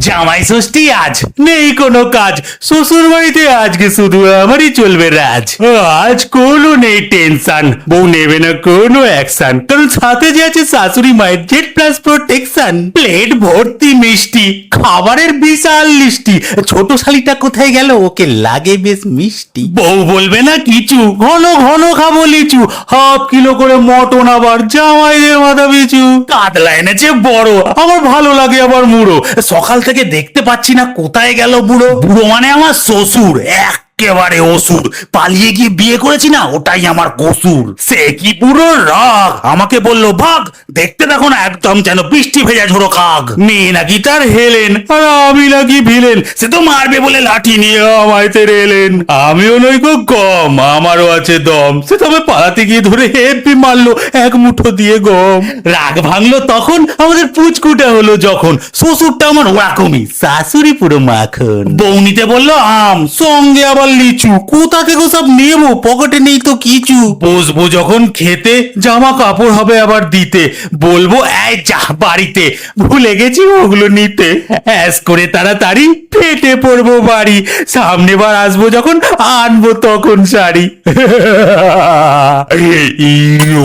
জামাই ষষ্ঠী আজ, নেই কোনো কাজ, শ্বশুর বাড়িতে আজকে শুধু আমারই চলবে রাজ। আজ কোনো নেই টেনশন, বউ নেবে না কোনো অ্যাকশন, কারণ সাথে যে আছে শাশুড়ি মায়ের জেড প্লাস প্রোটেকশন। প্লেট ভর্তি মিষ্টি, খাবারের বিশাল লিস্টি, ছোট শালিটা কোথায় গেল, ওকে লাগে বেশ মিষ্টি। বউ বলবে না কিছু, ঘন ঘন খাবো লিচু, হাফ কিলো করে মটন আবার জামাইদের মাথা পিছু। কাতলা এনেছে বড়, আমার ভালো লাগে আবার মুড়ো, সকাল থেকে দেখতে পাচ্ছি না কোথায় গেল বুড়ো। বুড়ো মানে আমার শ্বশুর, একেবারে অসুর, পালিয়ে গিয়ে বিয়ে করেছি না, ওটাই আমার কসুর। সে কি পুরো রাগ, আমাকে বললো ভাগ, দেখতে দেখো না একদম যেন বৃষ্টি ভেজা ঝোড়ো কাক। মেয়ে নাকি তার হেলেন, আর আমি নাকি ভিলেন, সে তো মারবে বলে লাঠি নিয়ে আমায় তেড়ে এলেন। আমিও নই গো কম, আমারও আছে দম, সে তবে পালাতে গিয়ে ধরে হেপি মারলো এক মুঠো দিয়ে গম। রাগ ভাঙলো তখন আমাদের পুচকুটা হলো যখন, শ্বশুরটা আমার ওরকমই, শাশুড়ি পুরো মাখন। বউ নিতে বললো আম, সঙ্গে আবার লিচু, কোথা থেকে সব নেবো, পকেটে নেই তো কিছু। বসবো যখন খেতে, জামা কাপড় হবে আবার দিতে, বলবো এই যা বাড়িতে, ভুলে গেছি ওগুলো নিতে। অ্যাস করে তাড়াতাড়ি ফেটে পড়বো বাড়ি, সামনে বার আসবো যখন আনবো তখন শাড়ি। ইউ